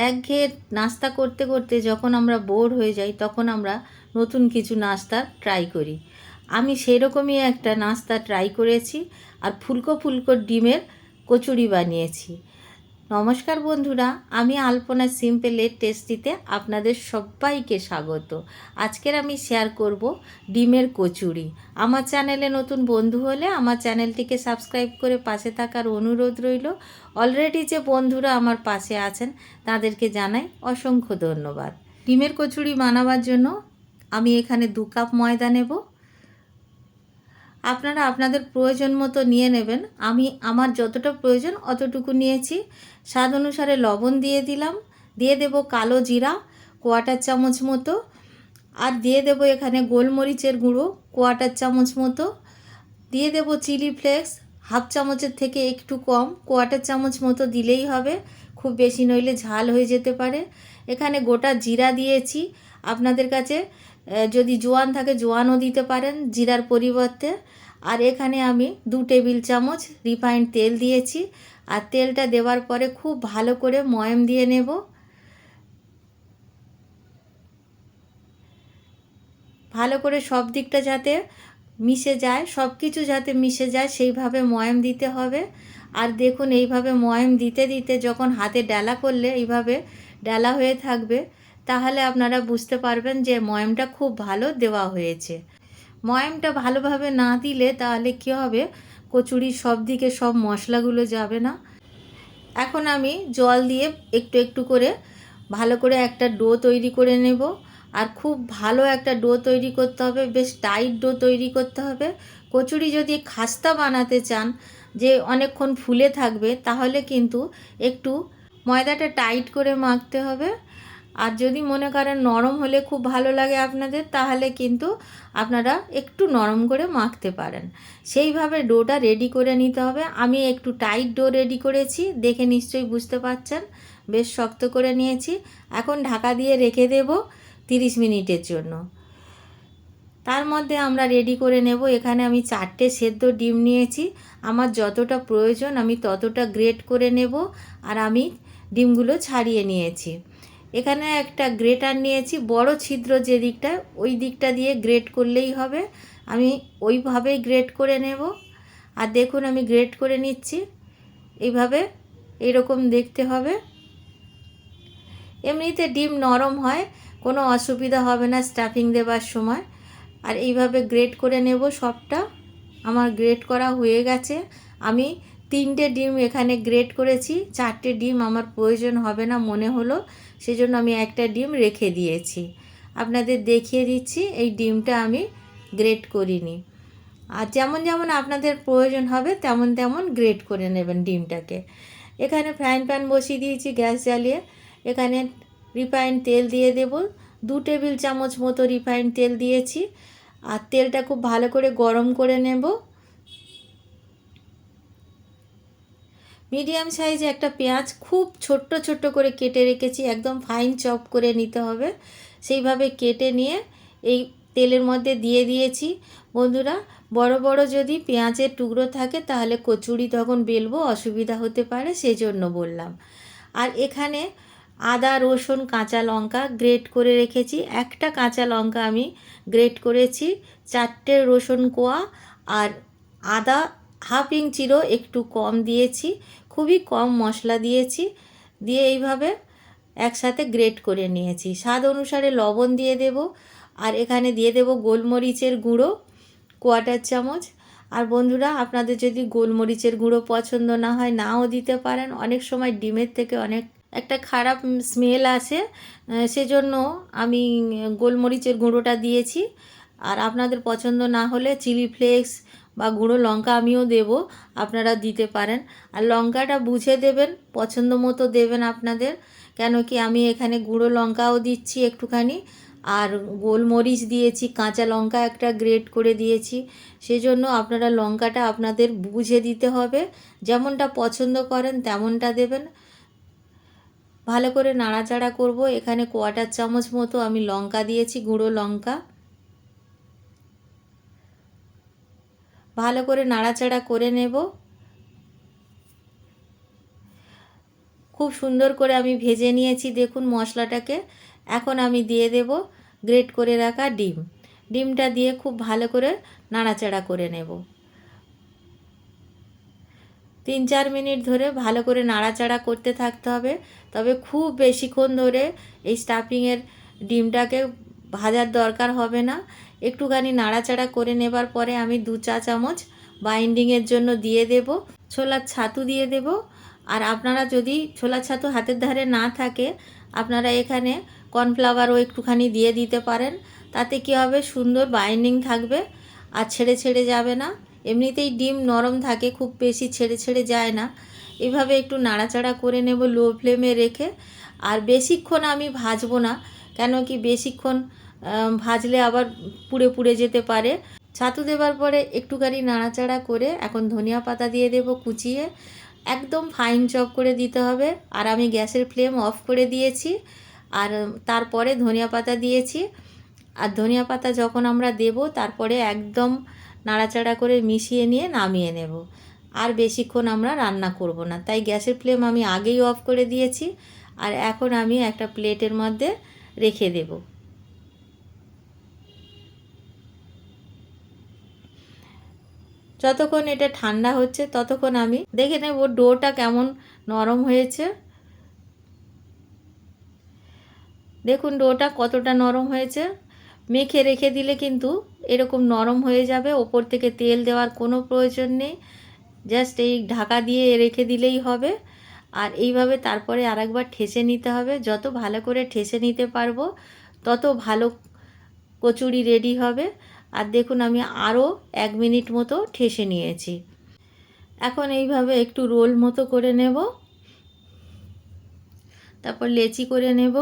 একঘেয়ে নাস্তা করতে করতে যখন আমরা বোর হয়ে যাই তখন আমরা নতুন কিছু নাস্তা ট্রাই করি। আমি সেরকমই একটা নাস্তা ট্রাই করেছি আর ফুলকো ফুলকো ডিমের কচুরি বানিয়েছি। নমস্কার বন্ধুরা, আমি আলপনা সিম্পলের টেস্টিতে আপনাদের সবাইকে স্বাগত। আজকের আমি শেয়ার করব ডিমের কচুরি। আমার চ্যানেলে নতুন বন্ধু হলে আমার চ্যানেলটিকে সাবস্ক্রাইব করে পাশে থাকার অনুরোধ রইল। অলরেডি যে বন্ধুরা আমার পাশে আছেন তাদেরকে জানাই অসংখ্য ধন্যবাদ। ডিমের কচুরি বানাবার জন্য আমি এখানে 2 কাপ ময়দা নেব। আপনারা আপনাদের প্রয়োজন মতো নিয়ে নেবেন। আমি আমার যতটা প্রয়োজন অতটুকু নিয়েছি। স্বাদ অনুসারে লবণ দিয়ে দিলাম, দিয়ে দেব কালো জিরা 1/4 চামচ মতো, আর দিয়ে দেব এখানে গোলমরিচের গুঁড়ো 1/4 চামচ মতো, দিয়ে দেব চিলি ফ্লেক্স 1/2 চামচের থেকে একটু কম, 1/4 চামচ মতো দিলেই হবে, খুব বেশি নইলে ঝাল হয়ে যেতে পারে। এখানে গোটা জিরা দিয়েছি, আপনাদের কাছে যদি জোয়ান থাকে জোয়ানও দিতে পারেন জিরার পরিবর্তে। আর এখানে আমি 2 টেবিল চামচ রিফাইন্ড তেল দিয়েছি, আর তেলটা দেওয়ার পরে খুব ভালো করে ময়াম দিয়ে নেব। ভালো করে সব দিকটা যাতে মিশে যায়, সব কিছু যাতে মিশে যায় সেইভাবে ময়াম দিতে হবে। আর দেখুন এইভাবে ময়াম দিতে দিতে যখন হাতে ডালা করলে এইভাবে ডালা হয়ে থাকবে, তাহলে আপনারা বুঝতে পারবেন যে ময়ামটা খুব ভালো দেওয়া হয়েছে। ময়ামটা ভালোভাবে না দিলে তাহলে কী হবে, কচুরির সব দিকে সব মশলাগুলো যাবে না। এখন আমি জল দিয়ে একটু একটু করে ভালো করে একটা ডো তৈরি করে নেব। আর খুব ভালো একটা ডো তৈরি করতে হবে, বেশ টাইট ডো তৈরি করতে হবে। কচুরি যদি খাস্তা বানাতে চান যে অনেকক্ষণ ফুলে থাকবে, তাহলে কিন্তু একটু ময়দাটা টাইট করে মাখতে হবে। আর যদি মনে করেন নরম হলে খুব ভালো লাগে আপনাদের, তাহলে কিন্তু আপনারা একটু নরম করে মাখতে পারেন। সেইভাবে ডোটা রেডি করে নিতে হবে। আমি একটু টাইট ডো রেডি করেছি, দেখে নিশ্চয়ই বুঝতে পারছেন। বেশ শক্ত করে নিয়েছি। এখন ঢাকা দিয়ে রেখে দেব 30 মিনিটের জন্য। তার মধ্যে আমরা রেডি করে নেব। এখানে আমি 4টে সেদ্ধ ডিম নিয়েছি, আমার যতটা প্রয়োজন আমি ততটা গ্রেট করে নেব। আর আমি ডিমগুলো ছাড়িয়ে নিয়েছি। এখানে একটা গ্রেটার নিয়েছি, বড় ছিদ্র যে দিকটা ওই দিকটা দিয়ে গ্রেট করলেই হবে। আমি ওইভাবেই গ্রেট করে নেব। আর দেখুন আমি গ্রেট করে নিচ্ছি, এইভাবে এইরকম দেখতে হবে। এমনিতে ডিম নরম হয়, কোনো অসুবিধা হবে না স্টাফিং দেবার সময়। আর এইভাবে গ্রেট করে নেব সবটা। আমার গ্রেট করা হয়ে গেছে। আমি 3টে ডিম এখানে গ্রেট করেছি, 4টে ডিম আমার প্রয়োজন হবে না মনে হলো, সেজন্য আমি একটা ডিম রেখে দিয়েছি। আপনাদের দেখিয়ে দিচ্ছি এই ডিমটা আমি গ্রেট করিনি। আর যেমন যেমন আপনাদের প্রয়োজন হবে তেমন তেমন গ্রেট করে নেবেন ডিমটাকে। এখানে ফ্রাইং প্যান বসিয়ে দিয়েছি গ্যাস জ্বালিয়ে। এখানে রিফাইন্ড তেল দিয়ে দেব, 2 টেবিল চামচ মতো রিফাইন্ড তেল দিয়েছি। আর তেলটা খুব ভালো করে গরম করে নেব। মিডিয়াম সাইজে একটা পেঁয়াজ খুব ছোট্ট ছোট্ট করে কেটে রেখেছি, একদম ফাইন চপ করে নিতে হবে। সেইভাবে কেটে নিয়ে এই তেলের মধ্যে দিয়ে দিয়েছি। বন্ধুরা, বড় বড় যদি পেঁয়াজের টুকরো থাকে তাহলে কচুরি তখন বেলবো অসুবিধা হতে পারে, সেজন্য বললাম। আর এখানে আদা রসুন কাঁচা লঙ্কা গ্রেট করে রেখেছি। একটা কাঁচা লঙ্কা আমি গ্রেট করেছি, 4টে রসুন কোয়া, আর আদা 1/2 ইঞ্চিরও একটু কম দিয়েছি, খুবই কম মশলা দিয়েছি। দিয়ে এইভাবে একসাথে গ্রেট করে নিয়েছি। স্বাদ অনুসারে লবণ দিয়ে দেব। আর এখানে দিয়ে দেব গোলমরিচের গুঁড়ো 1/4 চামচ। আর বন্ধুরা, আপনাদের যদি গোলমরিচের গুঁড়ো পছন্দ না হয় নাও দিতে পারেন। অনেক সময় ডিমের থেকে অনেক একটা খারাপ স্মেল আসে, সেজন্য আমি গোলমরিচের গুঁড়োটা দিয়েছি। আর আপনাদের পছন্দ না হলে চিলি ফ্লেক্স বা গুঁড়ো লঙ্কা আমিও দেব, আপনারা দিতে পারেন। আর লঙ্কাটা বুঝে দেবেন, পছন্দ মতো দেবেন আপনাদের, কেন কি আমি এখানে গুঁড়ো লঙ্কাও দিচ্ছি একটুখানি, আর গোলমরিচ দিয়েছি, কাঁচা লঙ্কা একটা গ্রেট করে দিয়েছি। সেজন্য আপনারা লঙ্কাটা আপনাদের বুঝে দিতে হবে, যেমনটা পছন্দ করেন তেমনটা দেবেন। ভালো করে নাড়াচাড়া করব। এখানে 1/4 চামচ মতো আমি লঙ্কা দিয়েছি, গুঁড়ো লঙ্কা। ভালো করে নাড়াচাড়া করে নেব। খুব সুন্দর করে আমি ভেজে নিয়েছি দেখুন মশলাটাকে। এখন আমি দিয়ে দেব গ্রেট করে রাখা ডিম। ডিমটা দিয়ে খুব ভালো করে নাড়াচাড়া করে নেব। 3-4 মিনিট ধরে ভালো করে নাড়াচাড়া করতে থাকতে হবে। তবে খুব বেশিক্ষণ ধরে এই স্টাফিংয়ের ডিমটাকে ভাজার দরকার হবে না। একটুখানি নাড়াচাড়া করে নেবার পরে আমি 2 চা চামচ বাইন্ডিংয়ের জন্য দিয়ে দেব ছোলার ছাতু দিয়ে দেব। আর আপনারা যদি ছোলার ছাতু হাতের ধারে না থাকে, আপনারা এখানে কর্নফ্লাওয়ারও একটুখানি দিয়ে দিতে পারেন। তাতে কী হবে, সুন্দর বাইন্ডিং থাকবে আর ছেড়ে ছেড়ে যাবে না। এমনিতেই ডিম নরম থাকে, খুব বেশি ছেড়ে ছেড়ে যায় না। এভাবে একটু নাড়াচাড়া করে নেব লো ফ্লেমে রেখে। আর বেশিক্ষণ আমি ভাজবো না, কেন কি বেশিক্ষণ ভাজলে আবার পুড়ে পুড়ে যেতে পারে। ছাতু দেওয়ার পরে একটুখানি নাড়াচাড়া করে এখন ধনিয়া পাতা দিয়ে দেব কুচিয়ে। একদম ফাইন চপ করে দিতে হবে। আর আমি গ্যাসের ফ্লেম অফ করে দিয়েছি, আর তারপরে ধনিয়া পাতা দিয়েছি। আর ধনিয়া পাতা যখন আমরা দেব তারপরে একদম নাড়াচাড়া করে মিশিয়ে নিয়ে নামিয়ে নেব। আর বেশিক্ষণ আমরা রান্না করব না, তাই গ্যাসের ফ্লেম আমি আগেই অফ করে দিয়েছি। আর এখন আমি একটা প্লেটের মধ্যে রেখে দেব। যতক্ষণ এটা ঠান্ডা হচ্ছে ততক্ষণ আমি দেখে নেব ডোটা কেমন নরম হয়েছে। দেখুন ডোটা কতটা নরম হয়েছে। মেখে রেখে দিলে কিন্তু এরকম নরম হয়ে যাবে, ওপর থেকে তেল দেওয়ার কোনো প্রয়োজন নেই। জাস্ট এই ঢাকা দিয়ে রেখে দিলেই হবে। আর এইভাবে তারপরে আরেকবার ঠেসে নিতে হবে। যত ভালো করে ঠেসে নিতে পারবো তত ভালো কচুরি রেডি হবে। আর দেখুন আমি আরও 1 মিনিট মতো ঠেসে নিয়েছি। এখন এইভাবে একটু রোল মতো করে নেব, তারপর লেচি করে নেব।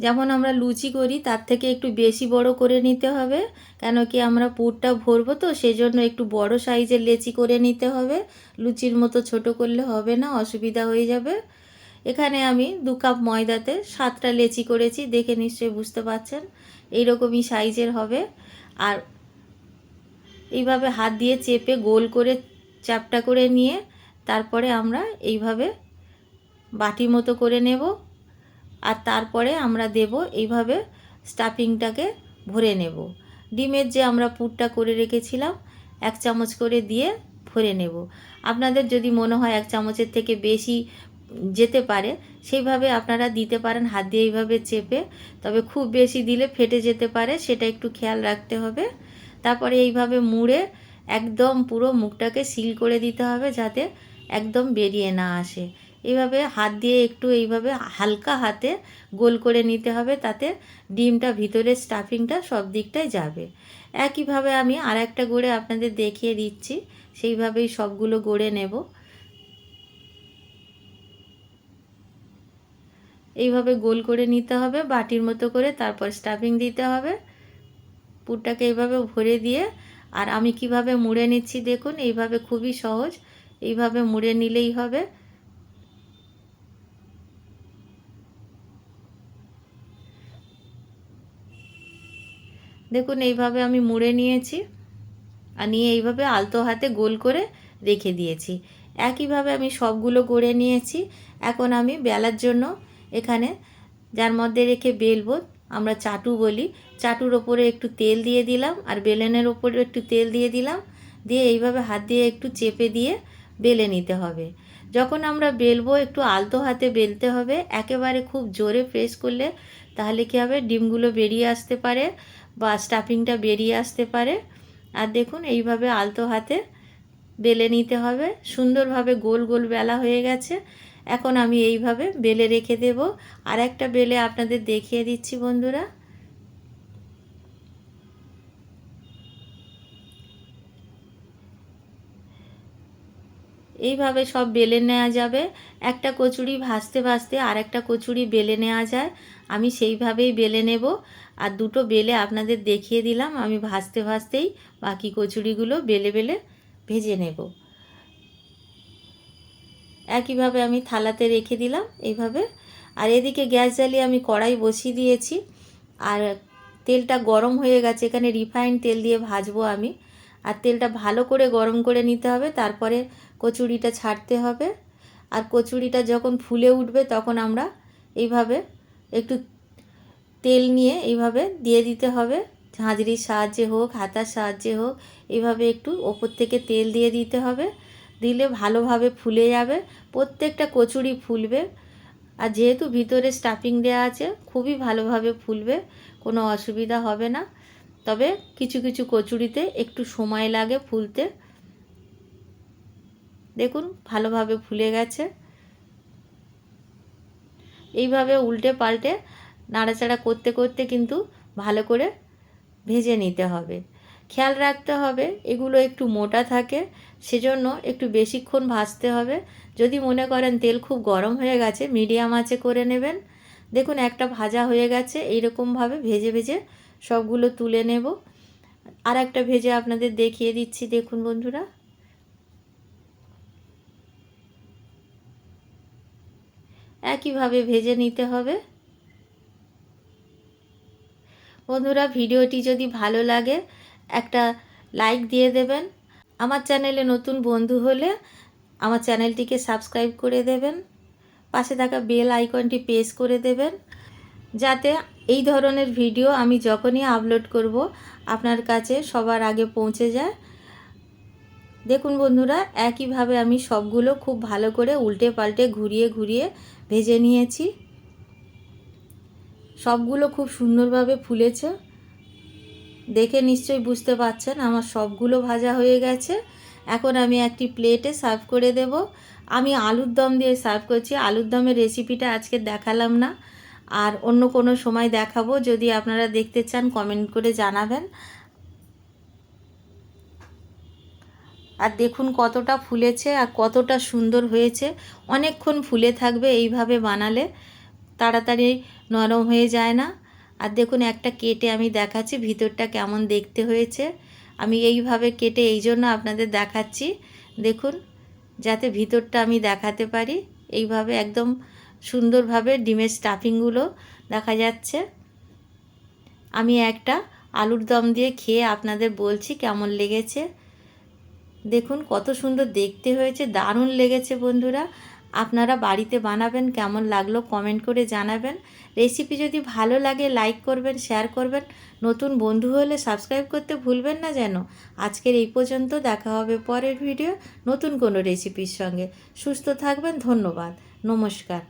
যেমন আমরা লুচি করি তার থেকে একটু বেশি বড় করে নিতে হবে, কেন কি আমরা পুরটা ভরবো তো, সেজন্য একটু বড় সাইজের লেচি করে নিতে হবে। লুচির মতো ছোট করলে হবে না, অসুবিধা হয়ে যাবে। এখানে আমি 2 কাপ ময়দাতে 7টা লেচি করেছি, দেখে নিশ্চয়ই বুঝতে পারছেন। এইরকমই সাইজের হবে। আর এইভাবে হাত দিয়ে চেপে গোল করে চ্যাপটা করে নিয়ে তারপরে আমরা এইভাবে বাটি মতো করে নেব। আর তারপরে আমরা দেব এইভাবে স্টাফিংটাকে ভরে নেব। ডিমের যে আমরা পুরটা করে রেখেছিলাম 1 চামচ করে দিয়ে ভরে নেব। আপনাদের যদি মনে হয় 1 চামচের থেকে বেশি যেতে পারে, সেইভাবে আপনারা দিতে পারেন হাত দিয়ে এইভাবে চেপে। তবে খুব বেশি দিলে ফেটে যেতে পারে, সেটা একটু খেয়াল রাখতে হবে। তারপরে এইভাবে মুড়ে একদম পুরো মুখটাকে সিল করে দিতে হবে, যাতে একদম বেরিয়ে না আসে। এইভাবে হাত দিয়ে একটু এইভাবে হালকা হাতে গোল করে নিতে হবে, তাতে ডিমটা ভিতরে স্টাফিংটা সব দিকটায় যাবে। একইভাবে আমি আর একটা গড়ে আপনাদের দেখিয়ে দিচ্ছি, সেইভাবেই সবগুলো গড়ে নেব। এইভাবে গোল করে নিতে হবে বাটির মতো করে, তারপর স্টাফিং দিতে হবে। পুরটাকে এইভাবে ভরে দিয়ে, আর আমি কিভাবে মুড়ে নিচ্ছি দেখুন, এইভাবে খুবই সহজ, এইভাবে মুড়ে নিলেই হবে। দেখুন এইভাবে আমি মুড়ে নিয়েছি, আর নিয়ে এইভাবে আলতো হাতে গোল করে রেখে দিয়েছি। একইভাবে আমি সবগুলো গড়ে নিয়েছি। এখন আমি বেলার জন্য এখানে যার মধ্যে রেখে বেলবো, আমরা চাটু বলি, চাটুর ওপরে একটু তেল দিয়ে দিলাম, আর বেলনের ওপরে একটু তেল দিয়ে দিলাম। দিয়ে এইভাবে হাত দিয়ে একটু চেপে দিয়ে বেলে নিতে হবে। যখন আমরা বেলবো একটু আলতো হাতে বেলতে হবে, একেবারে খুব জোরে প্রেস করলে তাহলে কী হবে, ডিমগুলো বেরিয়ে আসতে পারে বা স্টাফিংটা বেরিয়ে আসতে পারে। আর দেখুন এইভাবে আলতো হাতে বেলে নিতে হবে। সুন্দরভাবে গোল গোল বেলা হয়ে গেছে। এখন আমি এইভাবে বেলে রেখে দেব। আর একটা বেলে আপনাদের দেখিয়ে দিচ্ছি বন্ধুরা। এইভাবে সব বেলে নেওয়া যাবে। একটা কচুরি ভাজতে ভাজতে আর একটা কচুরি বেলে নেওয়া যায়, আমি সেইভাবেই বেলে নেব। আর দুটো বেলে আপনাদের দেখিয়ে দিলাম, আমি ভাজতে ভাজতেই বাকি কচুরিগুলো বেলে বেলে ভেজে নেব। একইভাবে আমি থালাতে রেখে দিলাম এইভাবে। আর এদিকে গ্যাস জ্বালিয়ে আমি কড়াই বসিয়ে দিয়েছি, আর তেলটা গরম হয়ে গেছে। এখানে রিফাইন্ড তেল দিয়ে ভাজবো আমি। আর তেলটা ভালো করে গরম করে নিতে হবে, তারপরে কচুরিটা ছাড়তে হবে। আর কচুরিটা যখন ফুলে উঠবে তখন আমরা এইভাবে একটু তেল নিয়ে এইভাবে দিয়ে দিতে হবে, ঝাঁঝরির সাহায্যে হোক হাতার সাহায্যে হোক, এইভাবে একটু ওপর থেকে তেল দিয়ে দিতে হবে। দিলে ভালোভাবে ফুলে যাবে, প্রত্যেকটা কচুরি ফুলবে। আর যেহেতু ভিতরে স্টাফিং দেওয়া আছে খুবই ভালোভাবে ফুলবে, কোনো অসুবিধা হবে না। তবে কিছু কিছু কচুরিতে একটু সময় লাগে ফুলতে। দেখুন ভালোভাবে ফুলে গেছে। এইভাবে উল্টে পাল্টে নাড়াচাড়া করতে করতে কিন্তু ভালো করে ভেজে নিতে হবে। খেয়াল রাখতে হবে এগুলো একটু মোটা থাকে, সেজন্য একটু বেশিক্ষণ ভাজতে হবে। যদি মনে করেন তেল খুব গরম হয়ে গেছে, মিডিয়াম আঁচে করে নেবেন। দেখুন একটা ভাজা হয়ে গেছে, এইরকমভাবে ভেজে ভেজে সবগুলো তুলে নেব। আর একটা ভেজে আপনাদের দেখিয়ে দিচ্ছি, দেখুন বন্ধুরা। একইভাবে ভেজে নিতে হবে। বন্ধুরা ভিডিওটি যদি ভালো লাগে একটা লাইক দিয়ে দেবেন। আমার চ্যানেলে নতুন বন্ধু হলে আমার চ্যানেলটিকে সাবস্ক্রাইব করে দেবেন। পাশে থাকা বেল আইকনটি প্রেস করে দেবেন, যাতে এই ধরনের ভিডিও আমি যখনই আপলোড করব আপনার কাছে সবার আগে পৌঁছে যায়। দেখুন বন্ধুরা একইভাবে আমি সবগুলো খুব ভালো করে উল্টে পাল্টে ঘুরিয়ে ঘুরিয়ে ভেজে নিয়েছি। সবগুলো খুব সুন্দরভাবে ফুলেছে, দেখে নিশ্চয়ই বুঝতে পারছেন আমার সবগুলো ভাজা হয়ে গেছে। এখন আমি একটি প্লেটে সার্ভ করে দেব। আমি আলুর দম দিয়ে সার্ভ করছি। আলুর দমের রেসিপিটা আজকে দেখালাম না, আর অন্য কোনো সময় দেখাবো। যদি আপনারা দেখতে চান কমেন্ট করে জানাবেন। আর দেখুন কতটা ফুলেছে আর কতটা সুন্দর হয়েছে। অনেকক্ষণ ফুলে থাকবে এইভাবে বানালে, তাড়াতাড়ি নরম হয়ে যায় না। আর দেখুন একটা কেটে আমি দেখাচ্ছি ভিতরটা কেমন দেখতে হয়েছে। আমি এইভাবে কেটে এই জন্য আপনাদের দেখাচ্ছি, দেখুন যাতে ভিতরটা আমি দেখাতে পারি। এইভাবে একদম সুন্দরভাবে ডিমের স্টাফিংগুলো দেখা যাচ্ছে। আমি একটা আলুর দম দিয়ে খেয়ে আপনাদের বলছি কেমন লেগেছে। দেখুন কত সুন্দর দেখতে হয়েছে, দারুণ লেগেছে বন্ধুরা। আপনারা বাড়িতে বানাবেন, কেমন লাগলো কমেন্ট করে জানাবেন। রেসিপি যদি ভালো লাগে লাইক করবেন, শেয়ার করবেন। নতুন বন্ধু হলে সাবস্ক্রাইব করতে ভুলবেন না যেন। আজকের এই পর্যন্ত, দেখা হবে পরের ভিডিও নতুন কোনো রেসিপির সঙ্গে। সুস্থ থাকবেন, ধন্যবাদ, নমস্কার।